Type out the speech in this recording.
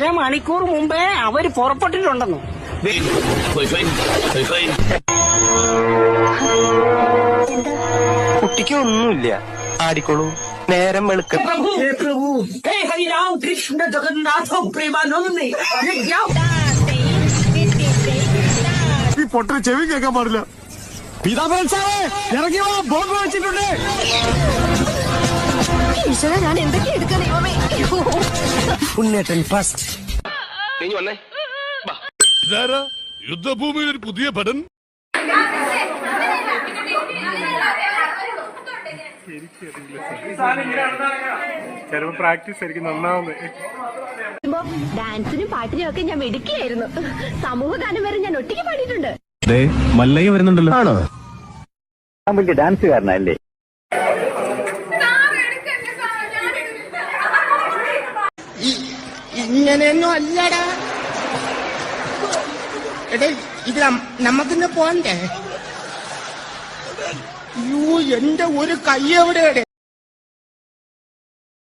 അരമണിക്കൂർ മുമ്പേ അവര് പുറപ്പെട്ടിട്ടുണ്ടെന്ന്. കുട്ടിക്ക് ഒന്നുമില്ല, ആടിക്കോളൂ, നേരം വെളുക്ക. ഹരിരാം കൃഷ്ണ ജഗന്നാഥ പ്രേമാനന്ദേ. ഈ പൊട്ടന് ചെവി കേൾക്കാൻ പാടില്ല. ഇറങ്ങിയോ, ബോംബ് വെച്ചിട്ടുണ്ട്. ഞാൻ എന്തൊക്കെയാ എടുക്കാൻ ദൈവമേ. ഉണ്ണേട്ടൻ ഫസ്റ്റ്. ഇതാരാ യുദ്ധഭൂമിയിൽ ഒരു പുതിയ ഭടൻ? ചിലപ്പോ പ്രാക്ടീസ് ആയിരിക്കും നന്നാവുന്നത്. ഡാൻസിനും പാട്ടിനും ഒക്കെ ഞാൻ മിടുക്കിയായിരുന്നു. സമൂഹ ഗാനം വരെ ഞാൻ ഒറ്റയ്ക്ക് പാടിയിട്ടുണ്ട്. മല്ലയ്യ വരുന്നുണ്ടല്ലോ. ആണോ? വലിയ ഡാൻസുകാരനല്ലേ? ഇങ്ങനെയൊന്നും അല്ലടാ. എടേ, ഇത് നമുക്കിന്ന് പോണ്ടേ? യൂ, എന്റെ ഒരു കൈ എവിടെയുടെ?